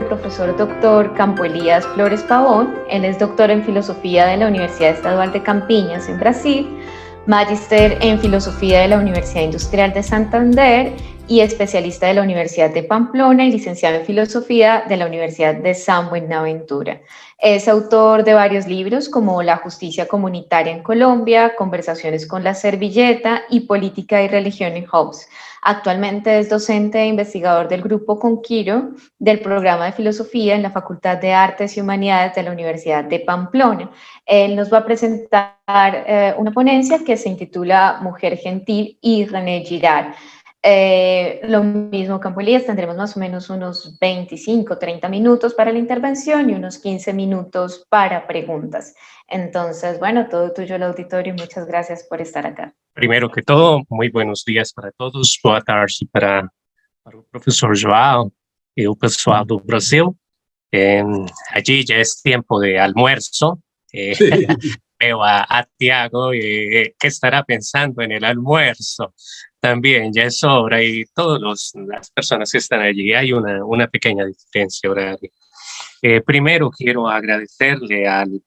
profesor doctor Campo Elías Flores Pavón. Él es doctor en filosofía de la Universidad Estadual de Campinas en Brasil, magíster en filosofía de la Universidad Industrial de Santander y especialista de la Universidad de Pamplona y licenciado en filosofía de la Universidad de San Buenaventura. Es autor de varios libros como La justicia comunitaria en Colombia, Conversaciones con la servilleta y Política y religión en Hobbes. Actualmente es docente e investigador del Grupo Conquiro del programa de filosofía en la Facultad de Artes y Humanidades de la Universidad de Pamplona. Él nos va a presentar una ponencia que se intitula Mujer Gentil y René Girard. Lo mismo, Campo Elías, tendremos más o menos unos 25, 30 minutos para la intervención y unos 15 minutos para preguntas. Entonces, bueno, todo tuyo el auditorio y muchas gracias por estar acá. Primero que todo, muy buenos días para todos, boa tarde para o professor João e o pessoal do Brasil. Allí ya es tiempo de almuerzo. Veo a Tiago que estará pensando en el almuerzo. También ya es hora y todas las personas que están allí hay una pequeña diferencia horaria. Primero quiero agradecerle al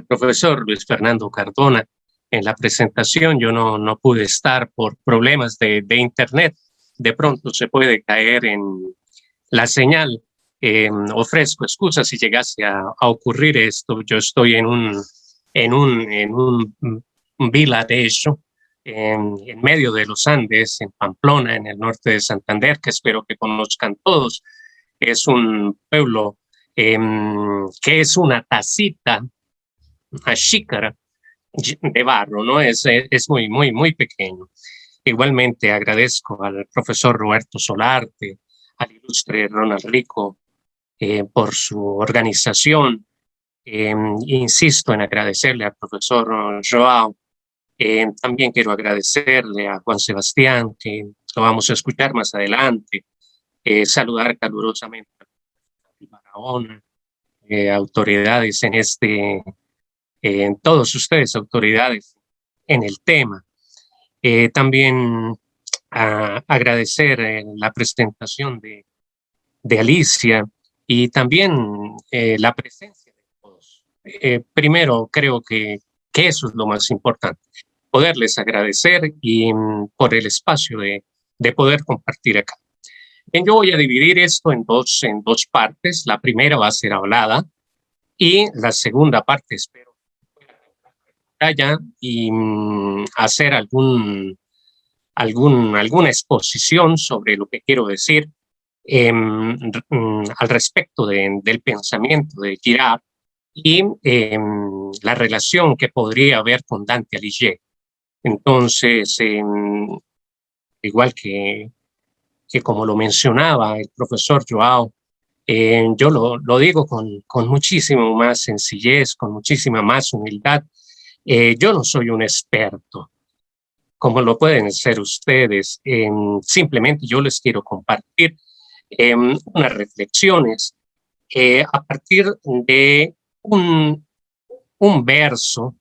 profesor Luis Fernando Cardona. En la presentación yo no pude estar por problemas de internet. De pronto se puede caer en la señal. Ofrezco excusas si llegase a ocurrir esto. Yo estoy en un vilarejo en medio de los Andes, en Pamplona, en el norte de Santander, que espero que conozcan todos. Es un pueblo que es una tacita, una xícara de barro, ¿no? Es muy pequeño. Igualmente agradezco al profesor Roberto Solarte, al ilustre Ronald Rico por su organización. Insisto en agradecerle al profesor João. También quiero agradecerle a Juan Sebastián, que lo vamos a escuchar más adelante. Saludar calurosamente a Barahona, autoridades en todos ustedes, autoridades en el tema. También agradecer la presentación de Alicia y también la presencia de todos. Primero, creo que eso es lo más importante, poderles agradecer y por el espacio de poder compartir acá. Bien, yo voy a dividir esto en dos partes. La primera va a ser hablada y la segunda parte espero allá y hacer alguna exposición sobre lo que quiero decir al respecto del pensamiento de Girard y la relación que podría haber con Dante Alighieri. Entonces, igual que como lo mencionaba el profesor João, yo lo digo con muchísima más sencillez, con muchísima más humildad. Yo no soy un experto, como lo pueden ser ustedes. Simplemente yo les quiero compartir unas reflexiones a partir de un verso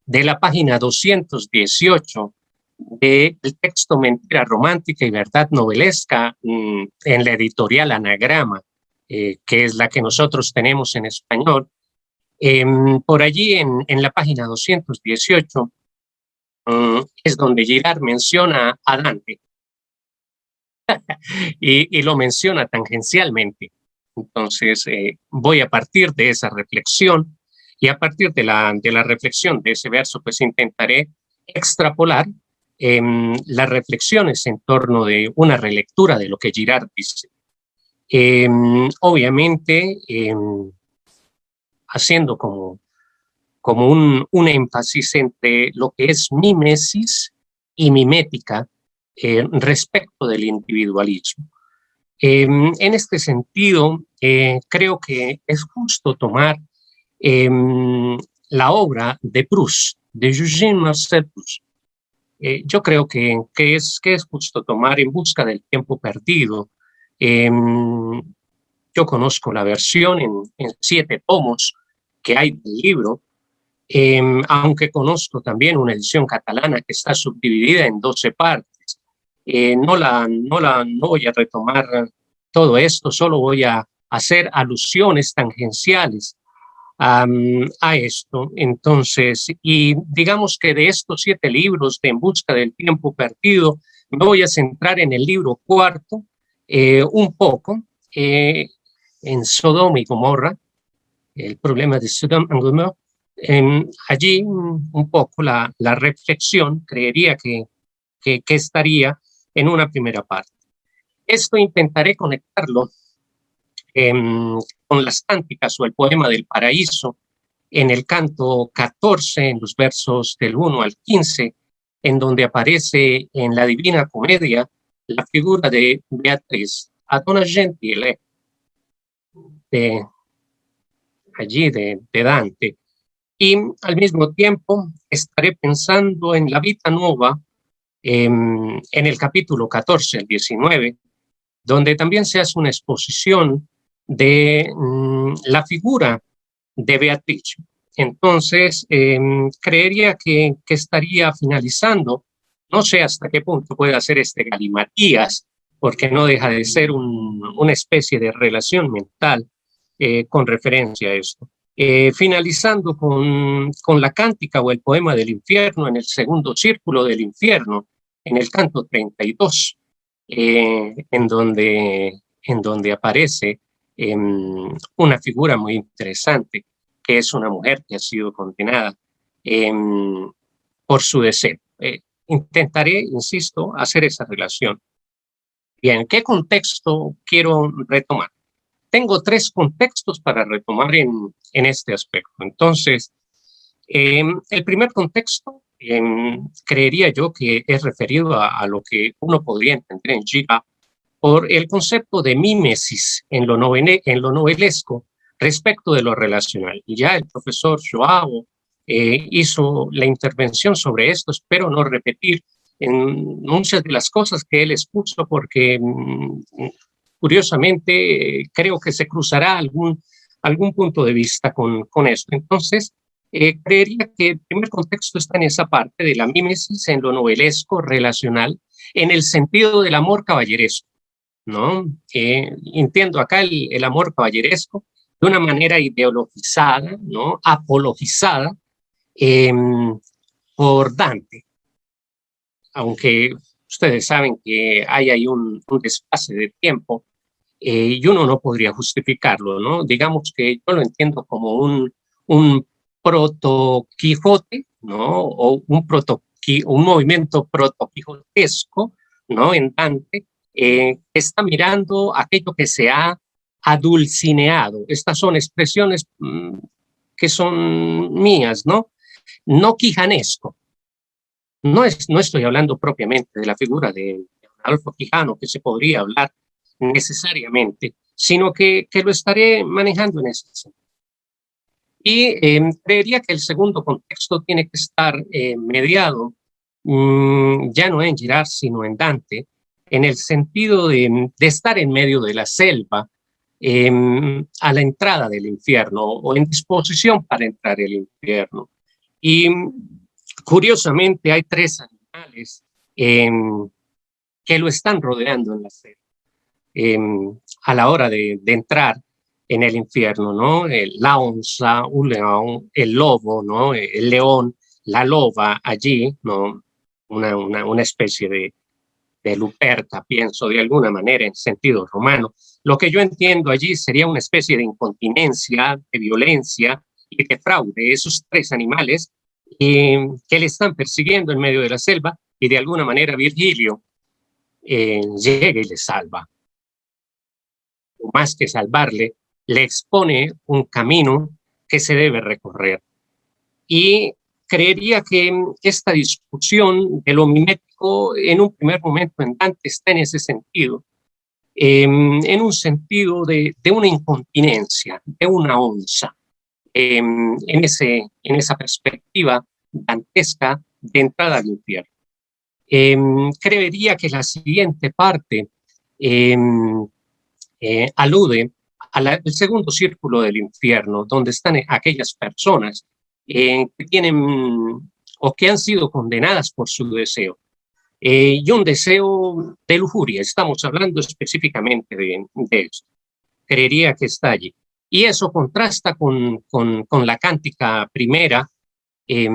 de la página 218 del texto Mentira romántica y verdad novelesca en la editorial Anagrama, que es la que nosotros tenemos en español. Por allí en la página 218 es donde Girard menciona a Dante y lo menciona tangencialmente. Entonces voy a partir de esa reflexión y a partir de la reflexión de ese verso pues intentaré extrapolar las reflexiones en torno de una relectura de lo que Girard dice. Obviamente haciendo como un énfasis entre lo que es mimesis y mimética respecto del individualismo. En este sentido, creo que es justo tomar la obra de Proust, de Eugène-Marcel Proust. Yo creo que es justo tomar En busca del tiempo perdido. Yo conozco la versión en 7 tomos que hay del libro, aunque conozco también una edición catalana que está subdividida en 12 partes. No voy a retomar todo esto, solo voy a hacer alusiones tangenciales a esto. Entonces, y digamos que de estos 7 libros de En busca del tiempo perdido, me voy a centrar en el libro cuarto, un poco, en Sodoma y Gomorra, el problema de Sodoma y Gomorra. Allí un poco la reflexión, creería que estaría en una primera parte. Esto intentaré conectarlo con las cánticas o el poema del paraíso en el canto 14, en los versos del 1 al 15, en donde aparece en la Divina Comedia la figura de Beatriz, a Donna Gentile, de allí de Dante. Y al mismo tiempo estaré pensando en la Vita Nuova, en el capítulo 14, el 19, donde también se hace una exposición de la figura de Beatriz. Entonces, creería que estaría finalizando, no sé hasta qué punto puede hacer este galimatías, porque no deja de ser una especie de relación mental con referencia a esto. Finalizando con la cántica o el poema del infierno en el segundo círculo del infierno, en el canto 32, en donde aparece una figura muy interesante, que es una mujer que ha sido condenada por su deseo. Intentaré, insisto, hacer esa relación. Bien, ¿qué contexto quiero retomar? Tengo 3 contextos para retomar en este aspecto. Entonces, el primer contexto, creería yo que es referido a lo que uno podría entender en Giga por el concepto de mímesis en lo novelesco respecto de lo relacional. Y ya el profesor Joao hizo la intervención sobre esto. Espero no repetir en muchas de las cosas que él expuso, porque curiosamente creo que se cruzará algún punto de vista con esto. Entonces, creería que el primer contexto está en esa parte de la mímesis en lo novelesco, relacional, en el sentido del amor caballeresco, ¿no? Entiendo acá el amor caballeresco de una manera ideologizada, ¿no? Apologizada por Dante, aunque ustedes saben que hay ahí un desfase de tiempo y uno no podría justificarlo, ¿no? Digamos que yo lo entiendo como un proto-Quijote, ¿no? O un movimiento proto-quijotesco, ¿no? En Dante, está mirando aquello que se ha adulcineado. Estas son expresiones que son mías, ¿no? No quijanesco. No estoy hablando propiamente de la figura de Adolfo Quijano, que se podría hablar necesariamente, sino que lo estaré manejando en ese sentido. Y creería que el segundo contexto tiene que estar mediado ya no en Girard, sino en Dante, en el sentido de estar en medio de la selva a la entrada del infierno o en disposición para entrar al infierno. Y curiosamente hay 3 animales que lo están rodeando en la selva a la hora de entrar en el infierno, ¿no? La onza, un león, el lobo, ¿no? El león, la loba allí, ¿no? Una especie de Luperta, pienso, de alguna manera, en sentido romano. Lo que yo entiendo allí sería una especie de incontinencia, de violencia y de fraude. Esos 3 animales que le están persiguiendo en medio de la selva, y de alguna manera Virgilio llega y le salva. O más que salvarle, le expone un camino que se debe recorrer. Y creería que esta discusión de lo mimético en un primer momento en Dante está en ese sentido, en un sentido de una incontinencia, de una onza, en esa perspectiva dantesca de entrada al infierno. Creería que la siguiente parte alude al segundo círculo del infierno, donde están aquellas personas que tienen o que han sido condenadas por su deseo. y un deseo de lujuria. Estamos hablando específicamente de esto. Creería que está allí. Y eso contrasta con la cántica primera eh,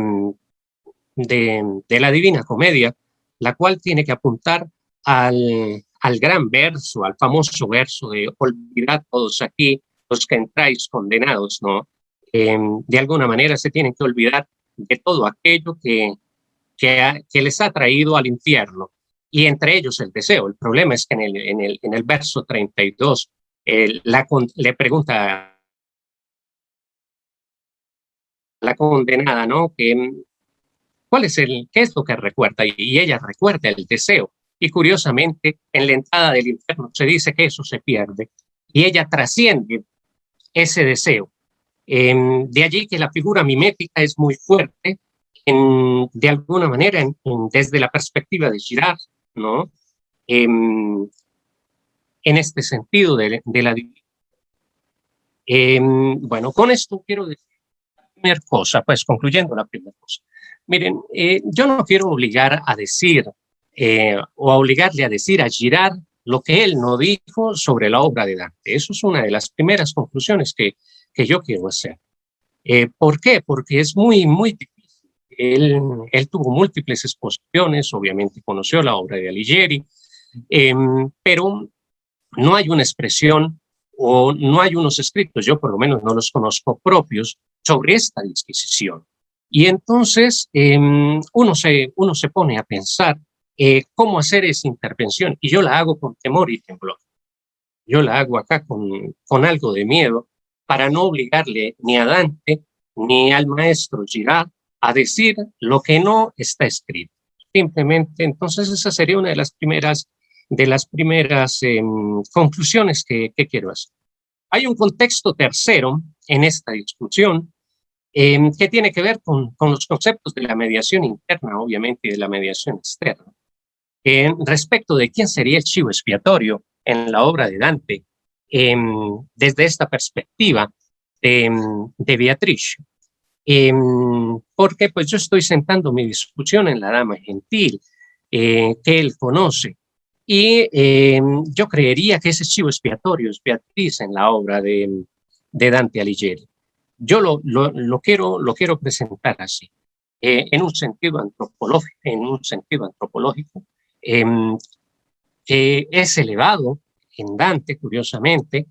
de la Divina Comedia, la cual tiene que apuntar al gran verso, al famoso verso de olvidad todos aquí los que entráis condenados, ¿no? De alguna manera se tienen que olvidar de todo aquello que les ha traído al infierno, y entre ellos el deseo. El problema es que en el verso 32 le pregunta a la condenada, ¿no? ¿Qué es lo que recuerda? Y ella recuerda el deseo. Y curiosamente, en la entrada del infierno se dice que eso se pierde y ella trasciende ese deseo. De allí que la figura mimética es muy fuerte, de alguna manera, desde la perspectiva de Girard, ¿no? En este sentido de la divinidad. Bueno, con esto quiero decir la primera cosa, pues concluyendo la primera cosa. Miren, yo no quiero obligar a decir o a obligarle a decir a Girard lo que él no dijo sobre la obra de Dante. Eso es una de las primeras conclusiones que yo quiero hacer. ¿Por qué? Porque es muy, muy difícil. Él tuvo múltiples exposiciones, obviamente conoció la obra de Alighieri, pero no hay una expresión o no hay unos escritos, yo por lo menos no los conozco propios, sobre esta disquisición. Y entonces uno se pone a pensar cómo hacer esa intervención, y yo la hago con temor y temblor. Yo la hago acá con algo de miedo, para no obligarle ni a Dante ni al maestro Girard a decir lo que no está escrito. Simplemente, entonces esa sería una de las primeras conclusiones que quiero hacer. Hay un contexto tercero en esta discusión que tiene que ver con los conceptos de la mediación interna, obviamente, y de la mediación externa. Respecto de quién sería el chivo expiatorio en la obra de Dante, desde esta perspectiva de Beatrice. Porque pues yo estoy sentando mi discusión en la Dama Gentil, que él conoce, y yo creería que ese chivo expiatorio es Beatriz en la obra de Dante Alighieri. Yo lo quiero presentar así, en un sentido antropológico, que es elevado en Dante, curiosamente,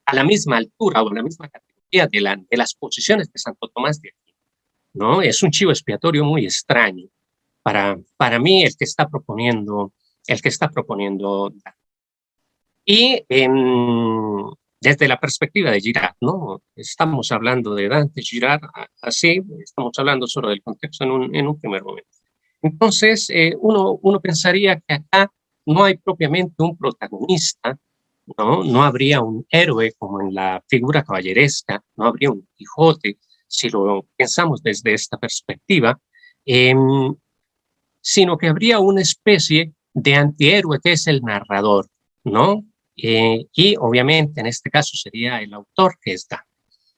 a la misma altura o a la misma categoría de las posiciones de Santo Tomás de Aquino, ¿no? Es un chivo expiatorio muy extraño para mí el que está proponiendo Dante. Y desde la perspectiva de Girard, ¿no? Estamos hablando de Dante, Girard, así, estamos hablando solo del contexto en un primer momento. Entonces, uno pensaría que acá no hay propiamente un protagonista, ¿no? No habría un héroe como en la figura caballeresca, no habría un Quijote, si lo pensamos desde esta perspectiva, sino que habría una especie de antihéroe que es el narrador, ¿no? Y obviamente en este caso sería el autor, que es Dante.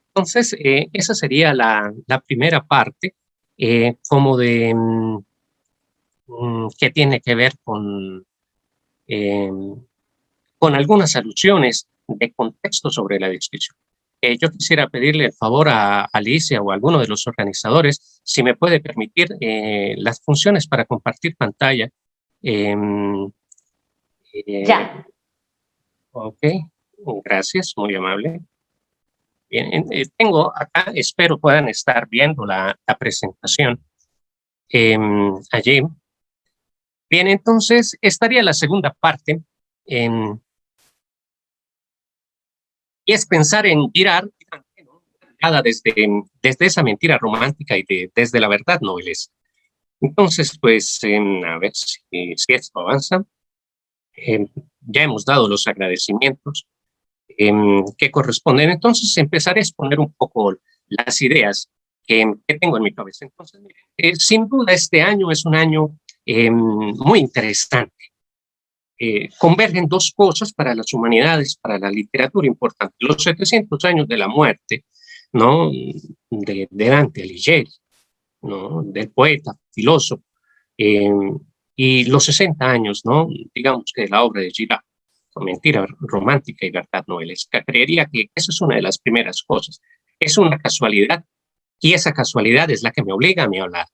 Entonces, esa sería la primera parte, como de que tiene que ver con algunas alusiones de contexto sobre la discusión. Yo quisiera pedirle el favor a Alicia o a alguno de los organizadores si me puede permitir las funciones para compartir pantalla. Ya. Ok, gracias, muy amable. Bien, tengo acá, espero puedan estar viendo la presentación allí. Bien, entonces estaría la segunda parte, y es pensar en Girard, ¿no? Desde esa mentira romántica y desde la verdad novelesca. Entonces, pues, a ver si esto avanza. Ya hemos dado los agradecimientos que corresponden. Entonces, empezaré a exponer un poco las ideas que tengo en mi cabeza. Entonces, sin duda, este año es un año muy interesante. Convergen dos cosas para las humanidades, para la literatura importante. Los 700 años de la muerte, ¿no? de Dante Alighieri. ¿no? Del poeta, filósofo, eh, y los 60 años, ¿no? Digamos que de la obra de Girard, Mentira romántica y verdad novelesca. Creería que esa es una de las primeras cosas. Es una casualidad y esa casualidad es la que me obliga a mí a hablar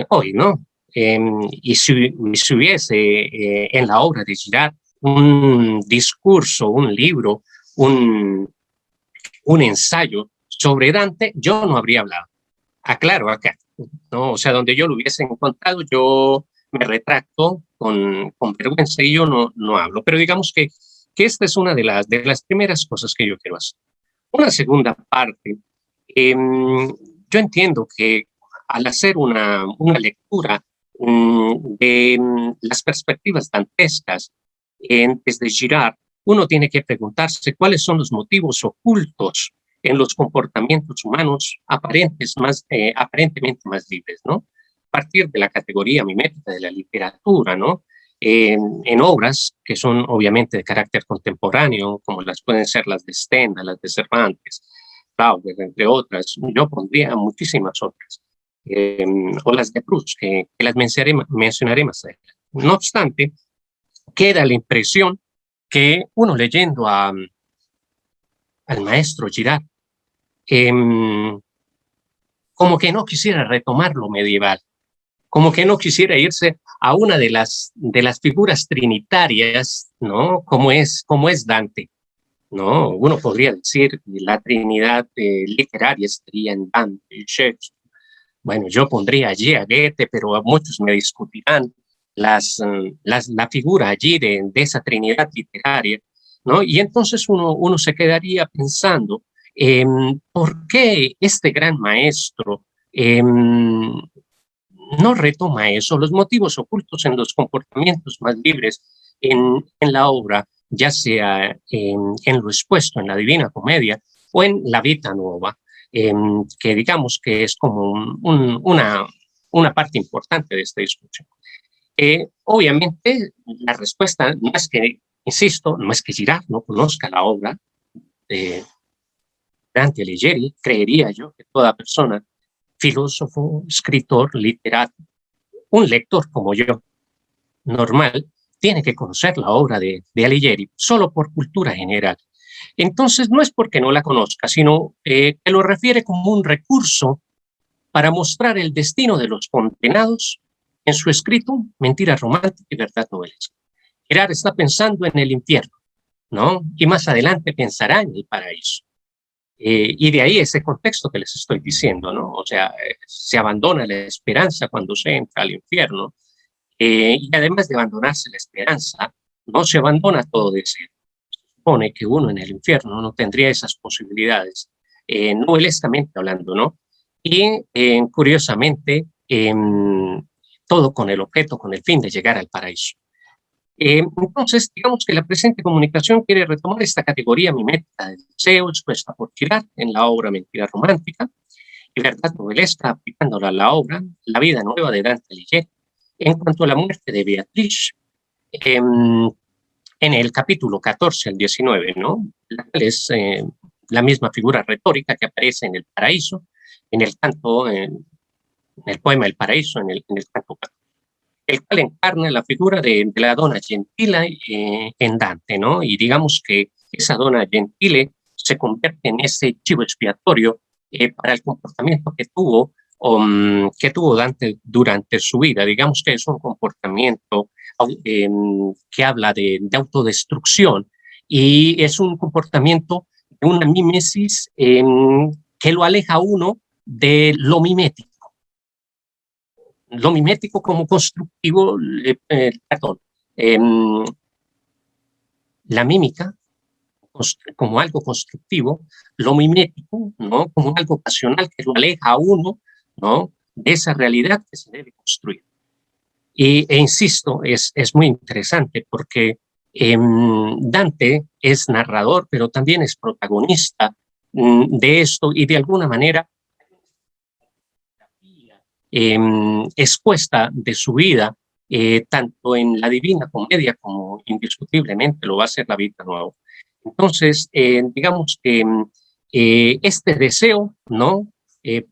hoy, ¿no? Y si hubiese en la obra de Girard un discurso, un libro, un, un ensayo sobre Dante, yo no habría hablado. Aclaro acá, ¿no? O sea, donde yo lo hubiese encontrado, yo me retracto con vergüenza y yo no hablo. Pero digamos que esta es una de las primeras cosas que yo quiero hacer. Una segunda parte, yo entiendo que al hacer una lectura de las perspectivas dantescas desde Girard, uno tiene que preguntarse cuáles son los motivos ocultos en los comportamientos humanos aparentemente más libres, ¿no? A partir de la categoría mimética de la literatura, ¿no? En obras que son obviamente de carácter contemporáneo, como las pueden ser las de Stendhal, las de Cervantes, Flaubert, entre otras. Yo pondría muchísimas otras, o las de Proust, que las mencionaré más adelante. No obstante, queda la impresión que uno leyendo al maestro Girard, eh, como que no quisiera retomar lo medieval, como que no quisiera irse a una de las figuras trinitarias, ¿no? Como es Dante, ¿no? Uno podría decir que la trinidad literaria estaría en Dante y Shakespeare. Bueno, yo pondría allí a Goethe, pero a muchos me discutirán la figura allí de esa trinidad literaria, ¿no? Y entonces uno se quedaría pensando, ¿por qué este gran maestro no retoma eso? Los motivos ocultos en los comportamientos más libres en la obra, ya sea en lo expuesto en la Divina Comedia o en la Vita Nuova, que digamos que es como una parte importante de esta discusión. Obviamente, la respuesta no es que, insisto, no es que Girard no conozca la obra de Dante Alighieri. Creería yo que toda persona, filósofo, escritor, literato, un lector como yo, normal, tiene que conocer la obra de Alighieri solo por cultura general. Entonces, no es porque no la conozca, sino que lo refiere como un recurso para mostrar el destino de los condenados en su escrito Mentira romántica y verdad novelesca. Girard está pensando en el infierno, ¿no? Y más adelante pensará en el paraíso. Y de ahí ese contexto que les estoy diciendo, ¿no? O sea, se abandona la esperanza cuando se entra al infierno, y además de abandonarse la esperanza, no se abandona todo deseo. Se supone que uno en el infierno no tendría esas posibilidades, novelescamente hablando, ¿no? Y curiosamente, todo con el objeto, con el fin de llegar al paraíso. Entonces, digamos que la presente comunicación quiere retomar esta categoría mimética del deseo expuesta por Girard en la obra Mentira romántica y verdad novelesca, aplicándola a la obra La vida nueva de Dante Alighieri. En cuanto a la muerte de Beatriz, en el capítulo 14 al 19, ¿no? La cual es la misma figura retórica que aparece en el paraíso, en el canto, en el poema El paraíso, en el canto 14, el cual encarna la figura de la dona Gentile en Dante, ¿no? Y digamos que esa dona Gentile se convierte en ese chivo expiatorio para el comportamiento que tuvo Dante durante su vida. Digamos que es un comportamiento que habla de autodestrucción y es un comportamiento de una mímesis que lo aleja a uno de lo mimético como constructivo, perdón, eh, la mímica como algo constructivo, lo mimético, ¿no? Como algo pasional que lo aleja a uno, ¿no? De esa realidad que se debe construir. Insisto, es muy interesante porque Dante es narrador, pero también es protagonista de esto y de alguna manera expuesta de su vida, tanto en la Divina Comedia como indiscutiblemente lo va a ser la Vita Nueva. Entonces, digamos que este deseo, ¿no?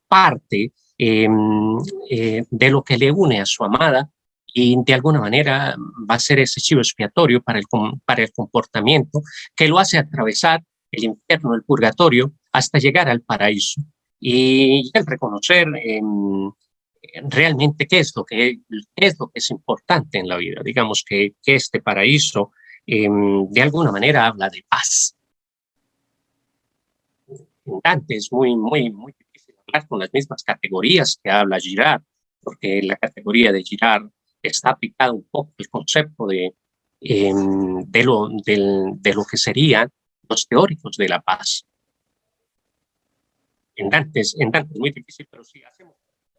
Parte de lo que le une a su amada, y de alguna manera va a ser ese chivo expiatorio para el comportamiento que lo hace atravesar el infierno, el purgatorio, hasta llegar al paraíso. Y el reconocer realmente qué es lo que es importante en la vida. Digamos que este paraíso de alguna manera habla de paz. En Dante es muy difícil hablar con las mismas categorías que habla Girard, porque la categoría de Girard está aplicada un poco el concepto de lo que serían los teóricos de la paz. En Dante es muy difícil, pero si hacemos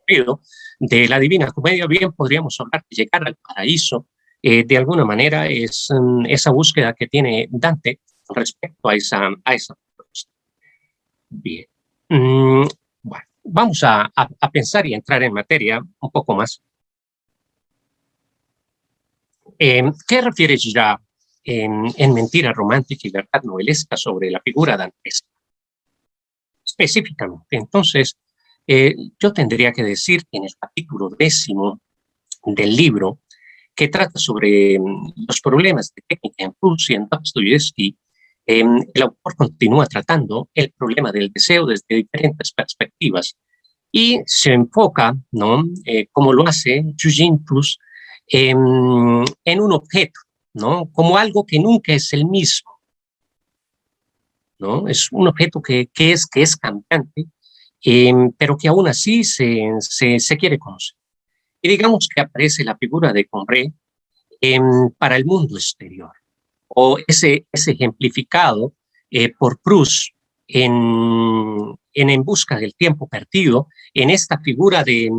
ruido de la Divina Comedia, bien podríamos hablar de llegar al paraíso. De alguna manera es esa búsqueda que tiene Dante respecto a esa propuesta. Bien. Bueno, vamos a pensar y entrar en materia un poco más. ¿Qué refiere Girard en Mentira romántica y verdad novelesca sobre la figura dantesca? Específicamente, entonces, yo tendría que decir que en el capítulo 10 del libro, que trata sobre los problemas de técnica en Prusia, en Dostoyevsky, el autor continúa tratando el problema del deseo desde diferentes perspectivas y se enfoca, ¿no? Como lo hace Eugene Proust, en un objeto, ¿no? Como algo que nunca es el mismo, ¿no? Es un objeto que es cambiante, pero que aún así se quiere conocer. Y digamos que aparece la figura de Combray para el mundo exterior, o ese ejemplificado por Proust en Busca del tiempo perdido, en esta figura de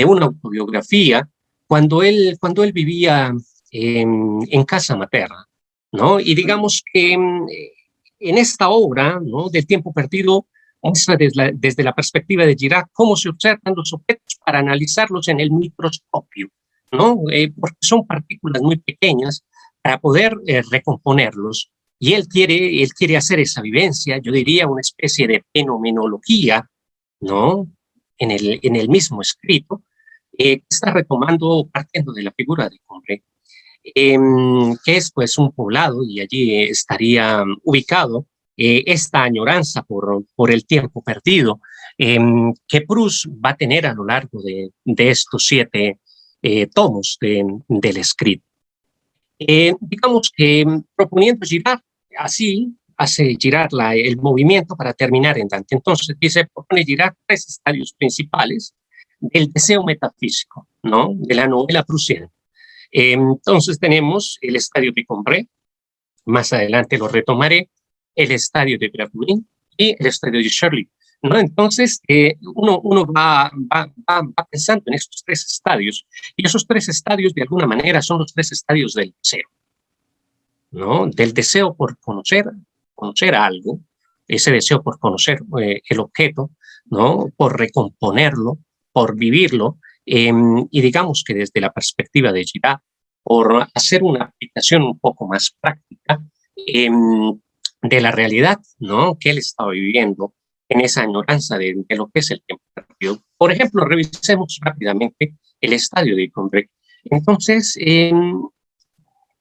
una autobiografía, cuando él vivía en casa materna, ¿no? Y digamos que en esta obra, ¿no?, del tiempo perdido, muestra desde la perspectiva de Girard cómo se observan los objetos para analizarlos en el microscopio, ¿no? Porque son partículas muy pequeñas para poder recomponerlos. Y él quiere hacer esa vivencia, yo diría una especie de fenomenología, ¿no?, en el mismo escrito, que está retomando, partiendo de la figura de Combray, que es pues un poblado, y allí estaría ubicado esta añoranza por el tiempo perdido, que Proust va a tener a lo largo de estos 7 tomos del escrito. Digamos que proponiendo Girard, así hace Girard el movimiento para terminar en Dante. Entonces propone Girard 3 estadios principales del deseo metafísico, ¿no?, de la novela prusiana. Entonces tenemos el estadio de Combray, más adelante lo retomaré, el estadio de Gravelines y el estadio de Shirley, ¿no? Entonces uno va pensando en estos 3 estadios, y esos 3 estadios de alguna manera son los 3 estadios del deseo, ¿no? Del deseo por conocer algo, ese deseo por conocer el objeto, ¿no?, por recomponerlo, por vivirlo, y digamos que desde la perspectiva de Girard, por hacer una aplicación un poco más práctica de la realidad, ¿no?, que él estaba viviendo en esa añoranza de lo que es el tiempo perdido. Por ejemplo, revisemos rápidamente el estadio de Combray. Entonces,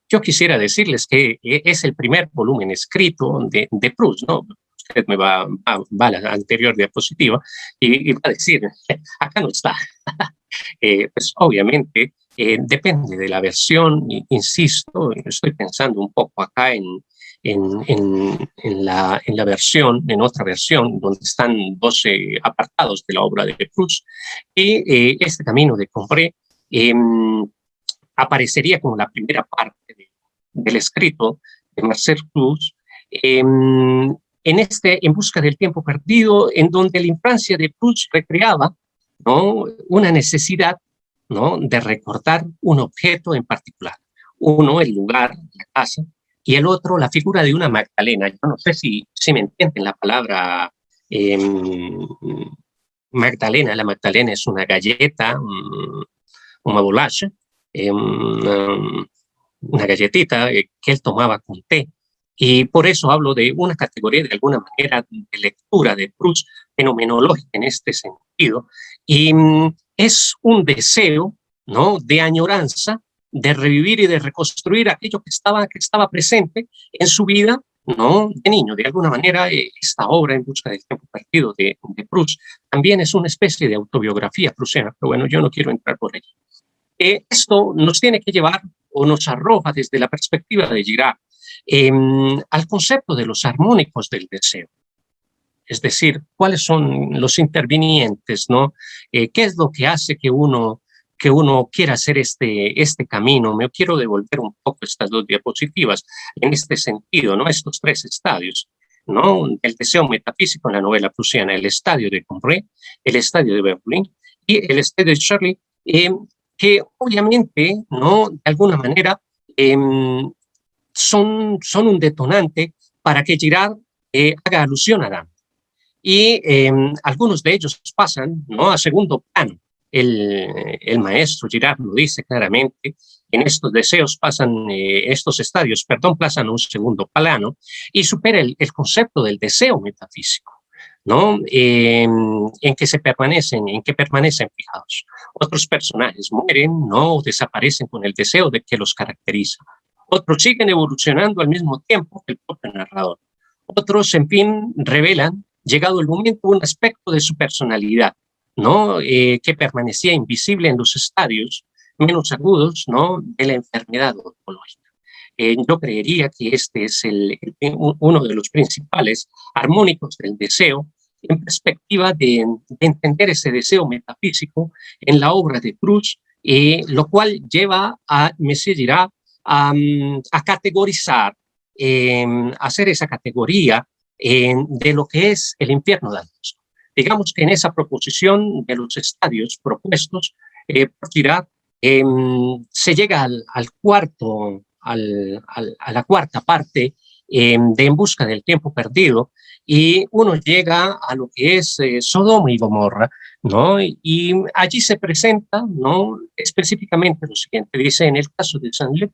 yo quisiera decirles que es el primer volumen escrito de Proust, ¿no? Usted me va a la anterior diapositiva y va a decir, acá no está. Pues obviamente depende de la versión, insisto, estoy pensando un poco acá en la versión, en otra versión, donde están 12 apartados de la obra de Proust, y este camino de Combray aparecería como la primera parte del escrito de Marcel Proust, en Busca del tiempo perdido, en donde la infancia de Proust recreaba, ¿no?, una necesidad, ¿no?, de recordar un objeto en particular. Uno, el lugar, la casa, y el otro, la figura de una Magdalena. Yo no sé si me entienden la palabra Magdalena. La Magdalena es una galleta, una bolacha, una galletita que él tomaba con té. Y por eso hablo de una categoría, de alguna manera, de lectura de Proust fenomenológica en este sentido. Y es un deseo, ¿no?, de añoranza, de revivir y de reconstruir aquello que estaba presente en su vida, ¿no?, de niño. De alguna manera, esta obra, En busca del tiempo perdido, de Proust, también es una especie de autobiografía prusiana, pero bueno, yo no quiero entrar por ahí. Esto nos tiene que llevar o nos arroja desde la perspectiva de Girard al concepto de los armónicos del deseo. Es decir, cuáles son los intervinientes, ¿no? ¿Qué es lo que hace que uno quiera hacer este camino? Me quiero devolver un poco estas dos diapositivas en este sentido, ¿no? Estos tres estadios, ¿no? El deseo metafísico en la novela prusiana, el estadio de Conré, el estadio de Berlín y el estadio de Shirley, que obviamente, ¿no?, de alguna manera, eh, son un detonante para que Girard haga alusión a Dante. Y algunos de ellos pasan, ¿no?, a segundo plano. El maestro Girard lo dice claramente, en estos deseos pasan, estos estadios, perdón, pasan a un segundo plano y supera el concepto del deseo metafísico, ¿no? En que permanecen fijados. Otros personajes mueren, ¿no?, o desaparecen con el deseo de que los caracteriza. Otros siguen evolucionando al mismo tiempo que el propio narrador. Otros, en fin, revelan, llegado el momento, un aspecto de su personalidad, ¿no?, que permanecía invisible en los estadios menos agudos, ¿no?, de la enfermedad oncológica. Yo creería que este es uno de los principales armónicos del deseo en perspectiva de entender ese deseo metafísico en la obra de Proust, lo cual lleva a Monsieur Girard a categorizar, hacer esa categoría de lo que es el infierno dantes. Digamos que en esa proposición de los estadios propuestos por Girard, se llega a la cuarta parte de En busca del tiempo perdido, y uno llega a lo que es Sodoma y Gomorra, ¿no? Y allí se presenta, ¿no?, específicamente lo siguiente, dice: en el caso de Saint-Luc,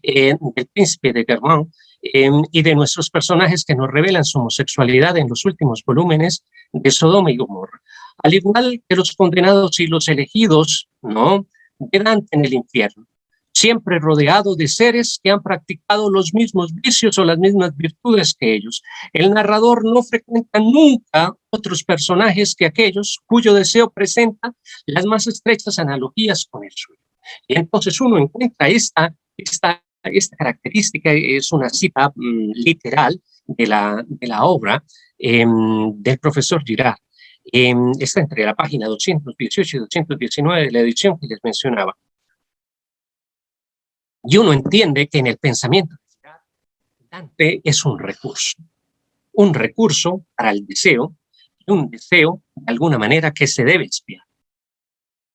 del príncipe de Guermantes, y de nuestros personajes que nos revelan su homosexualidad en los últimos volúmenes de Sodoma y Gomorra. Al igual que los condenados y los elegidos, ¿no?, de Dante en el infierno, siempre rodeado de seres que han practicado los mismos vicios o las mismas virtudes que ellos. El narrador no frecuenta nunca otros personajes que aquellos cuyo deseo presenta las más estrechas analogías con el suyo. Y entonces uno encuentra esta característica, es una cita literal de la obra del profesor Girard. Está entre la página 218 y 219 de la edición que les mencionaba. Y uno entiende que en el pensamiento de Girard, Dante es un recurso para el deseo, y un deseo, de alguna manera, que se debe espiar.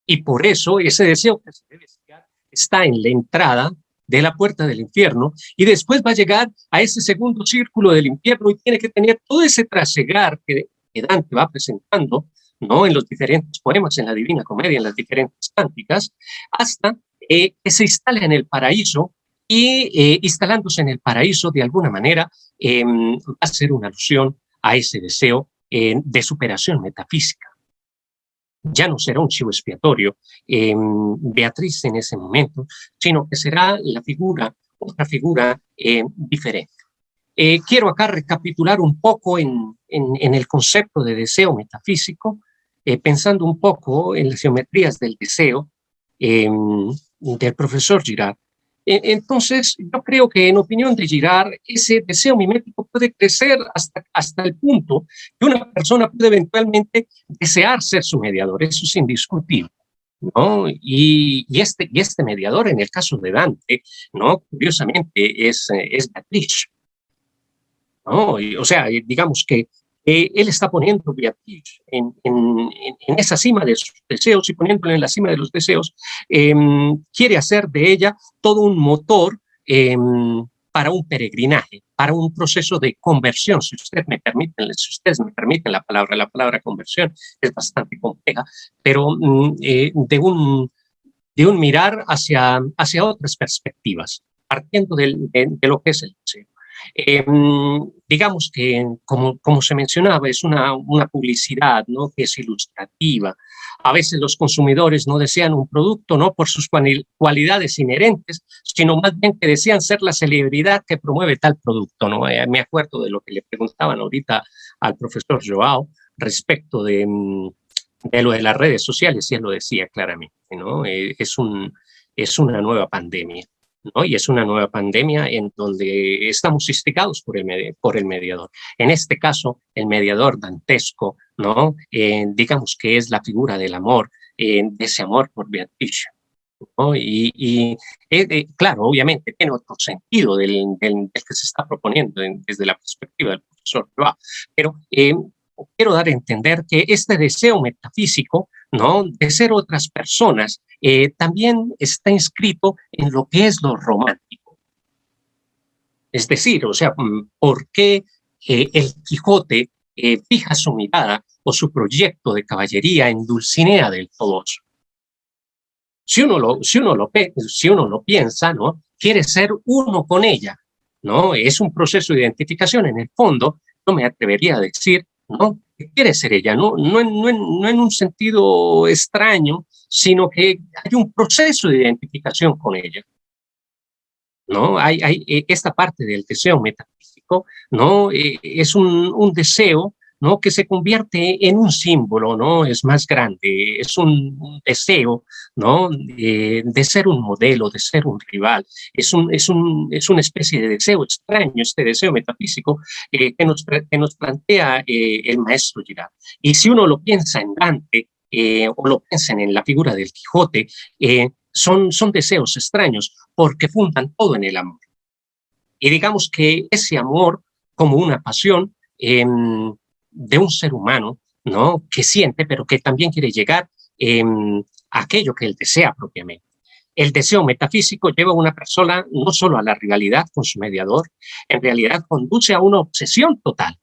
Y por eso ese deseo que se debe espiar está en la entrada de la puerta del infierno, y después va a llegar a ese segundo círculo del infierno y tiene que tener todo ese trasegar que Dante va presentando, ¿no?, en los diferentes poemas, en la Divina Comedia, en las diferentes cánticas, hasta que se instala en el paraíso, y instalándose en el paraíso, de alguna manera, va a ser una alusión a ese deseo de superación metafísica. Ya no será un chivo expiatorio Beatriz en ese momento, sino que será otra figura diferente. Quiero acá recapitular un poco en el concepto de deseo metafísico, pensando un poco en las geometrías del deseo del profesor Girard. Entonces, yo creo que, en opinión de Girard, ese deseo mimético puede crecer hasta el punto que una persona puede eventualmente desear ser su mediador. Eso es indiscutible, ¿no? Y este mediador, en el caso de Dante, ¿no?, curiosamente, es Beatriz, ¿no? O sea, digamos que él está poniendo Beatriz en esa cima de sus deseos, y poniéndola en la cima de los deseos, quiere hacer de ella todo un motor para un peregrinaje, para un proceso de conversión. Si ustedes me permiten la palabra conversión es bastante compleja, pero de un mirar hacia otras perspectivas, partiendo de lo que es el deseo. Digamos que, como se mencionaba, es una publicidad, ¿no?, que es ilustrativa. A veces los consumidores no desean un producto no por sus cualidades inherentes, sino más bien que desean ser la celebridad que promueve tal producto, ¿no? Me acuerdo de lo que le preguntaban ahorita al profesor Joao respecto de lo de las redes sociales, y él lo decía claramente, ¿no? Es una nueva pandemia, ¿no? Y es una nueva pandemia en donde estamos instigados por el mediador. En este caso, el mediador dantesco, ¿no? Digamos que es la figura del amor, de ese amor por Beatriz, ¿no? Claro, obviamente tiene otro sentido del que se está proponiendo desde la perspectiva del profesor Joao, pero quiero dar a entender que este deseo metafísico, ¿no?, de ser otras personas, también está inscrito en lo que es lo romántico. Es decir, o sea, ¿por qué el Quijote fija su mirada o su proyecto de caballería en Dulcinea del Toboso? Si uno lo piensa, ¿no?, quiere ser uno con ella, ¿no? Es un proceso de identificación. En el fondo, no me atrevería a decir, ¿no?, que quiere ser ella, no en un sentido extraño, sino que hay un proceso de identificación con ella, ¿no? Esta parte del deseo metafísico, ¿no? Es un deseo, ¿no?, que se convierte en un símbolo, ¿no? Es más grande, es un deseo, ¿no?, de ser un modelo, de ser un rival. Es una especie de deseo extraño, este deseo metafísico que nos plantea el maestro Girard. Y si uno lo piensa en Dante, o lo piensan en la figura del Quijote, son deseos extraños porque fundan todo en el amor. Y digamos que ese amor, como una pasión de un ser humano, ¿no?, que siente, pero que también quiere llegar a aquello que él desea propiamente. El deseo metafísico lleva a una persona no solo a la rivalidad con su mediador, en realidad conduce a una obsesión total.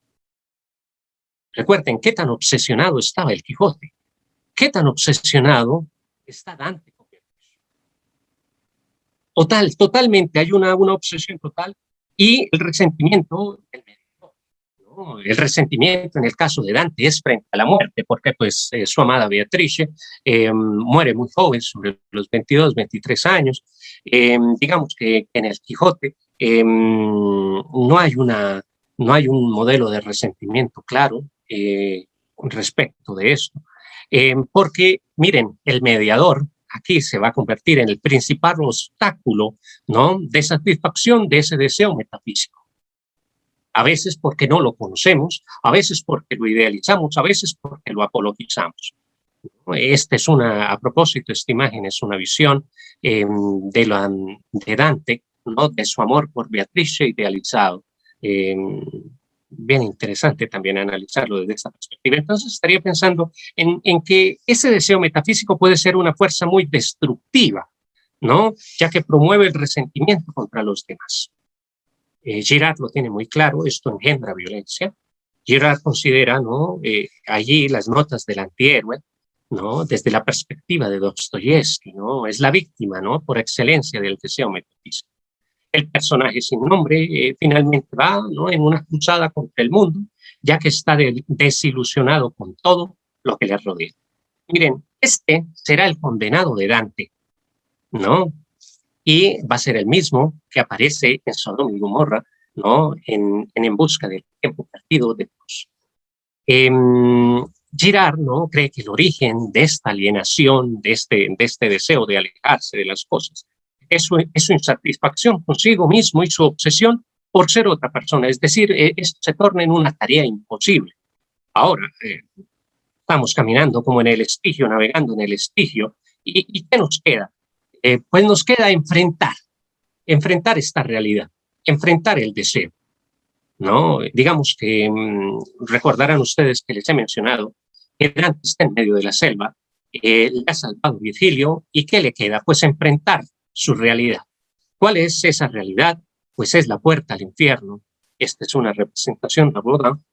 Recuerden qué tan obsesionado estaba el Quijote, qué tan obsesionado está Dante. Totalmente, hay una obsesión total, y el resentimiento del mediador, ¿no? El resentimiento en el caso de Dante es frente a la muerte, porque pues su amada Beatrice muere muy joven, sobre los 22, 23 años. Digamos que en el Quijote no hay un modelo de resentimiento claro respecto de esto, porque miren, el mediador aquí se va a convertir en el principal obstáculo, ¿no?, de satisfacción de ese deseo metafísico. A veces porque no lo conocemos, a veces porque lo idealizamos, a veces porque lo apologizamos. A propósito, esta imagen es una visión de Dante, ¿no?, de su amor por Beatrice idealizado. Bien interesante también analizarlo desde esta perspectiva. Entonces estaría pensando en que ese deseo metafísico puede ser una fuerza muy destructiva, ¿no?, ya que promueve el resentimiento contra los demás. Girard lo tiene muy claro, esto engendra violencia. Girard considera, ¿no?, allí las notas del antihéroe, ¿no?, desde la perspectiva de Dostoyevsky, ¿no?, es la víctima, ¿no?, por excelencia del deseo metafísico. El personaje sin nombre finalmente va, ¿no?, en una cruzada contra el mundo, ya que está desilusionado con todo lo que le rodea. Miren, este será el condenado de Dante, ¿no? Y va a ser el mismo que aparece en Sodoma y Gomorra, ¿no?, en busca del tiempo perdido de Dios. Girard, ¿no?, cree que el origen de esta alienación, de este deseo de alejarse de las cosas, es su insatisfacción consigo mismo y su obsesión por ser otra persona. Es decir, esto se torna en una tarea imposible. Ahora, estamos caminando como en el Estigio, navegando en el Estigio, ¿y qué nos queda? Pues nos queda enfrentar esta realidad, enfrentar el deseo, ¿no? Digamos que recordarán ustedes que les he mencionado que Dante está en medio de la selva, le ha salvado Virgilio, ¿y qué le queda? Pues enfrentar su realidad. ¿Cuál es esa realidad? Pues es la puerta al infierno. Esta es una representación de Rodin,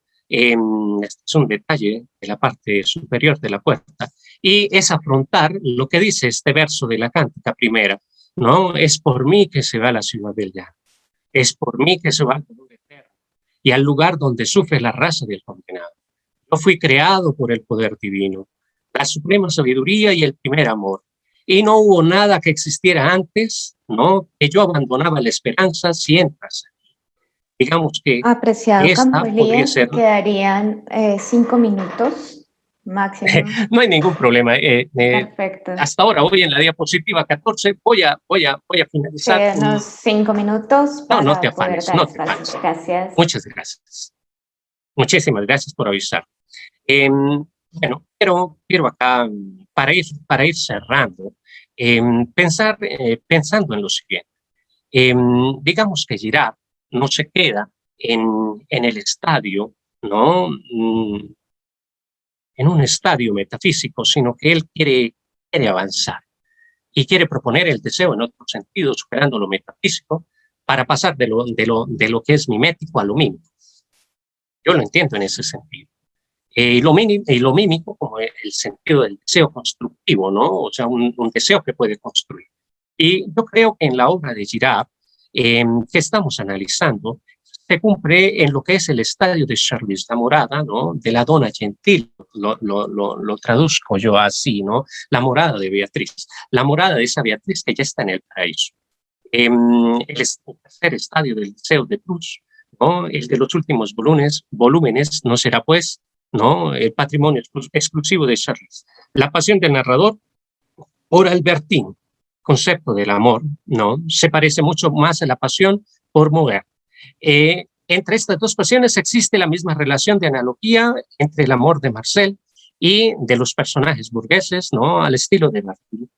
este es un detalle de la parte superior de la puerta, y es afrontar lo que dice este verso de la cántica primera, ¿no? Es por mí que se va a la ciudad del llano, es por mí que se va al dolor y al lugar donde sufre la raza del condenado. Yo fui creado por el poder divino, la suprema sabiduría y el primer amor. Y no hubo nada que existiera antes, ¿no? Que yo abandonaba la esperanza si entras. Digamos que Apreciado esta Campo podría Elías, ser. me quedarían 5 minutos máximo. No hay ningún problema. Perfecto. Hasta ahora voy en la diapositiva 14. Voy a finalizar. Quedan 5 minutos No, no te para poder afanes, dar no te espacio. afanes. Gracias. Muchas gracias. Muchísimas gracias por avisar. Bueno, quiero acá, para ir cerrando, pensando en lo siguiente. Digamos que Girard no se queda en el estadio, ¿no? En un estadio metafísico, sino que él quiere avanzar y quiere proponer el deseo en otro sentido, superando lo metafísico, para pasar de lo que es mimético a lo mímico. Yo lo entiendo en ese sentido. Y lo mímico como el sentido del deseo constructivo, ¿no? O sea, un deseo que puede construir. Y yo creo que en la obra de Girard, que estamos analizando, se cumple en lo que es el estadio de Charlis, la morada, ¿no? De la dona gentil, lo traduzco yo así, ¿no? La morada de Beatriz, la morada de esa Beatriz que ya está en el paraíso. El tercer estadio del deseo de Proust, ¿no? El de los últimos volúmenes no será pues, ¿no? El patrimonio exclusivo de Charles. La pasión del narrador por Albertine, concepto del amor, ¿no? Se parece mucho más a la pasión por Molière. Entre estas dos pasiones existe la misma relación de analogía entre el amor de Marcel y de los personajes burgueses, ¿no? Al estilo de Martin.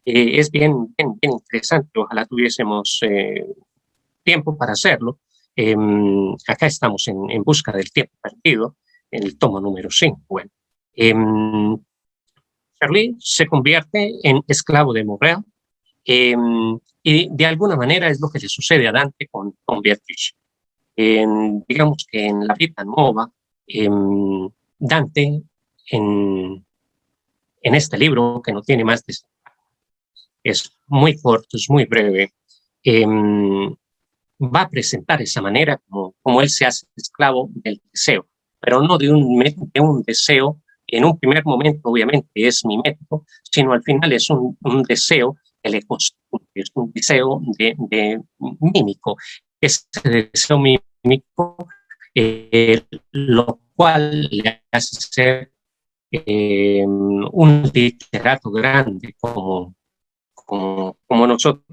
Es bien interesante, ojalá tuviésemos tiempo para hacerlo. Acá estamos en busca del tiempo perdido, en el tomo número 5. Bueno, Charlie se convierte en esclavo de Morel, y de alguna manera es lo que le sucede a Dante con Beatrice. Digamos que en la Vita Nuova, Dante, en este libro, que no tiene más de, es muy corto, es muy breve, va a presentar esa manera como él se hace esclavo del deseo, pero no de un deseo que en un primer momento obviamente es mimético, sino al final es un deseo que le constituye, es un deseo de mímico, ese deseo mímico, lo cual le hace ser un literato grande como nosotros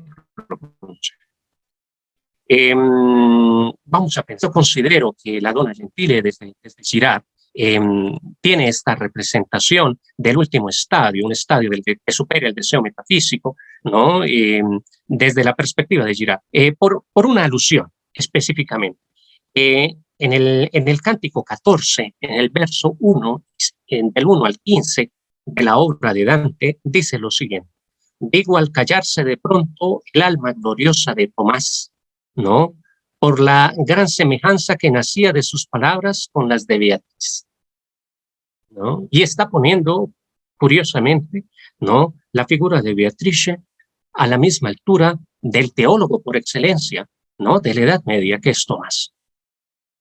lo conocemos. Vamos a pensar, yo considero que la dona gentile desde Girard tiene esta representación del último estadio, un estadio que supera el deseo metafísico, ¿no? Desde la perspectiva de Girard, por una alusión específicamente. En el cántico 14, en el verso 1, del 1 al 15 de la obra de Dante, dice lo siguiente: digo al callarse de pronto el alma gloriosa de Tomás, ¿no? Por la gran semejanza que nacía de sus palabras con las de Beatriz, ¿no? Y está poniendo, curiosamente, ¿no? La figura de Beatrice a la misma altura del teólogo por excelencia, ¿no? De la Edad Media, que es Tomás.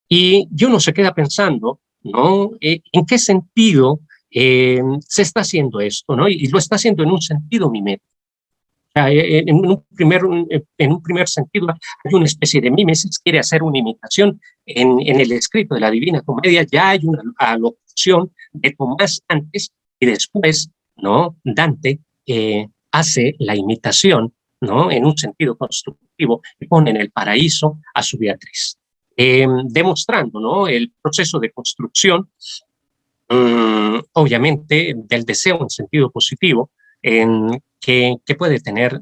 Y uno se queda pensando, ¿no? ¿En qué sentido se está haciendo esto, ¿no? Y lo está haciendo en un sentido mimético. En un primer sentido hay una especie de mímesis, quiere hacer una imitación. En el escrito de la Divina Comedia ya hay una alocución de Tomás antes y después, ¿no? Dante hace la imitación, ¿no? En un sentido constructivo y pone en el paraíso a su Beatriz, demostrando, ¿no? El proceso de construcción, obviamente, del deseo en sentido positivo, que puede tener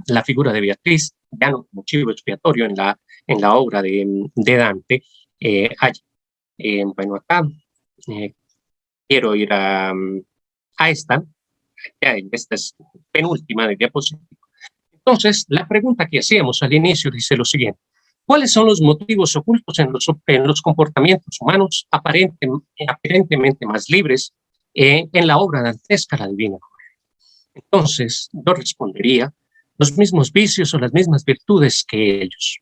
la figura de Beatriz, ya no como chivo expiatorio en la obra de Dante. Bueno, acá quiero ir a esta es penúltima de diapositiva. Entonces, la pregunta que hacíamos al inicio dice lo siguiente: ¿cuáles son los motivos ocultos en los comportamientos humanos aparentemente más libres en la obra dantesca, la Divina Comedia? Entonces, yo respondería: los mismos vicios o las mismas virtudes que ellos.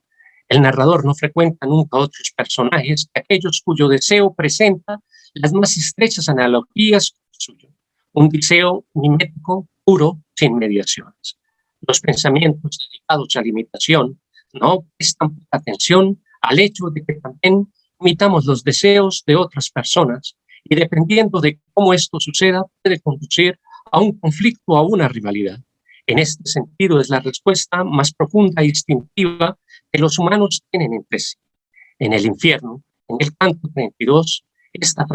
El narrador no frecuenta nunca otros personajes que aquellos cuyo deseo presenta las más estrechas analogías con el suyo. Un deseo mimético, puro, sin mediaciones. Los pensamientos dedicados a la imitación no prestan poca atención al hecho de que también imitamos los deseos de otras personas y dependiendo de cómo esto suceda puede conducir a un conflicto o a una rivalidad. En este sentido es la respuesta más profunda e instintiva que los humanos tienen entre sí. En el infierno, en el canto 32, está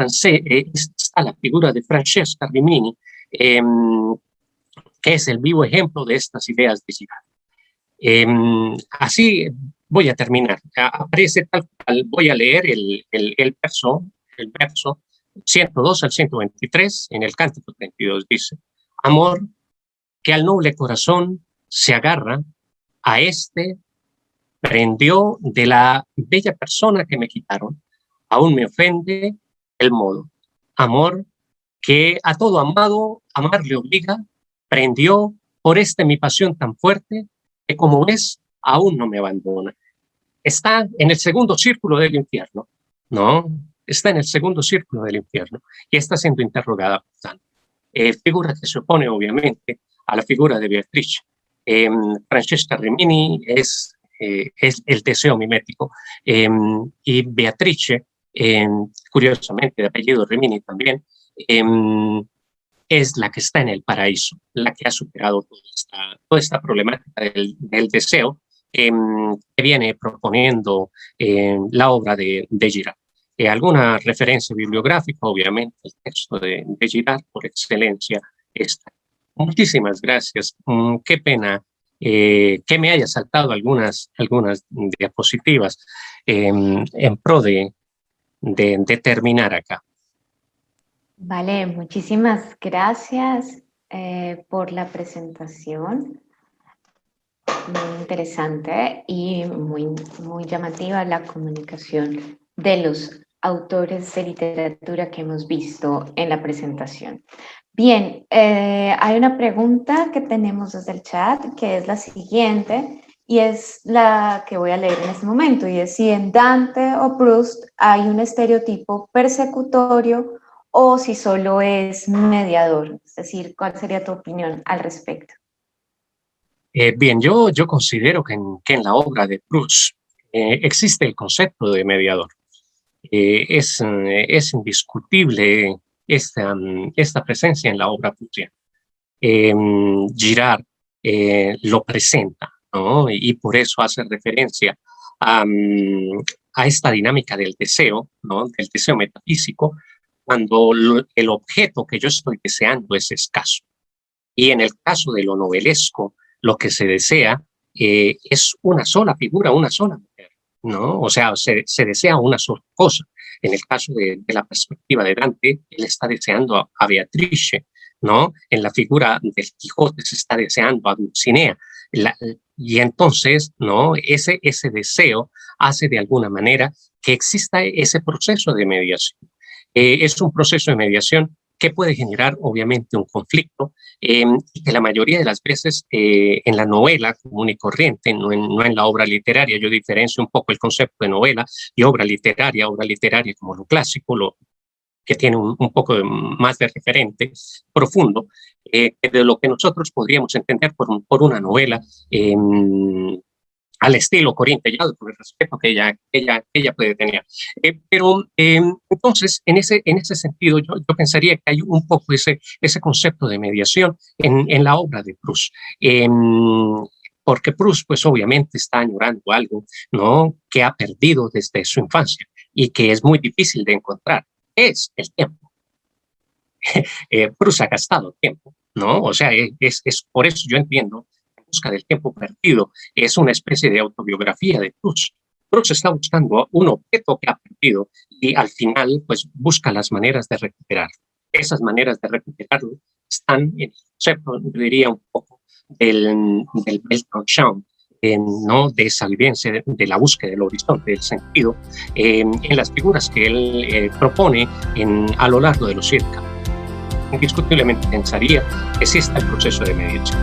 la figura de Francesca Rimini, que es el vivo ejemplo de estas ideas de Girard. Así voy a terminar. Aparece tal cual, voy a leer el verso 102 al 123, en el cántico 32 dice: amor que al noble corazón se agarra, a este prendió de la bella persona que me quitaron, aún me ofende el modo. Amor que a todo amado amar le obliga, prendió por mi pasión tan fuerte, que como ves, aún no me abandona. Está en el segundo círculo del infierno, ¿no? Está en el segundo círculo del infierno y está siendo interrogada por tanto. Figura que se opone, obviamente, a la figura de Beatrice. Francesca Rimini es el deseo mimético y Beatrice, curiosamente de apellido Rimini también, es la que está en el paraíso, la que ha superado toda esta problemática del deseo que viene proponiendo la obra de Girard. Alguna referencia bibliográfica, obviamente, el texto de Girard por excelencia está. Muchísimas gracias. Qué pena que me haya saltado algunas diapositivas en pro de terminar acá. Vale, muchísimas gracias por la presentación. Muy interesante y muy llamativa la comunicación de los autores de literatura que hemos visto en la presentación. Bien, hay una pregunta que tenemos desde el chat que es la siguiente y es la que voy a leer en este momento y es si en Dante o Proust hay un estereotipo persecutorio o si solo es mediador, es decir, ¿cuál sería tu opinión al respecto? Bien, yo considero que en la obra de Proust existe el concepto de mediador. Es indiscutible esta presencia en la obra proustiana. Girard lo presenta, ¿no? Y por eso hace referencia a esta dinámica del deseo, ¿no? Del deseo metafísico, cuando el objeto que yo estoy deseando es escaso. Y en el caso de lo novelesco, lo que se desea es una sola figura, una sola mujer, ¿no? O sea, se desea una sola cosa. En el caso de la perspectiva de Dante, él está deseando a Beatrice, ¿no? En la figura del Quijote se está deseando a Dulcinea. Y entonces, ¿no? Ese deseo hace de alguna manera que exista ese proceso de mediación. Es un proceso de mediación que puede generar, obviamente, un conflicto y que la mayoría de las veces en la novela común y corriente, no en la obra literaria, yo diferencio un poco el concepto de novela y obra literaria como lo clásico, lo que tiene un poco más de referente profundo, de lo que nosotros podríamos entender por una novela al estilo corintellado, por el respeto que ella puede tener. Pero entonces, en ese sentido, yo pensaría que hay un poco ese concepto de mediación en la obra de Proust. Porque Proust, pues obviamente está añorando algo, ¿no? Que ha perdido desde su infancia y que es muy difícil de encontrar. Es el tiempo. Proust ha gastado tiempo, ¿no? O sea, es por eso yo entiendo busca del tiempo perdido, es una especie de autobiografía de Proust. Proust está buscando un objeto que ha perdido y al final pues busca las maneras de recuperarlo. Esas maneras de recuperarlo están en el concepto, yo diría un poco, del Beltran-Champ, ¿no? De esa vivencia de la búsqueda del horizonte, del sentido, en las figuras que él propone a lo largo de los 7 capítulos. Indiscutiblemente pensaría que sí está el proceso de mediación.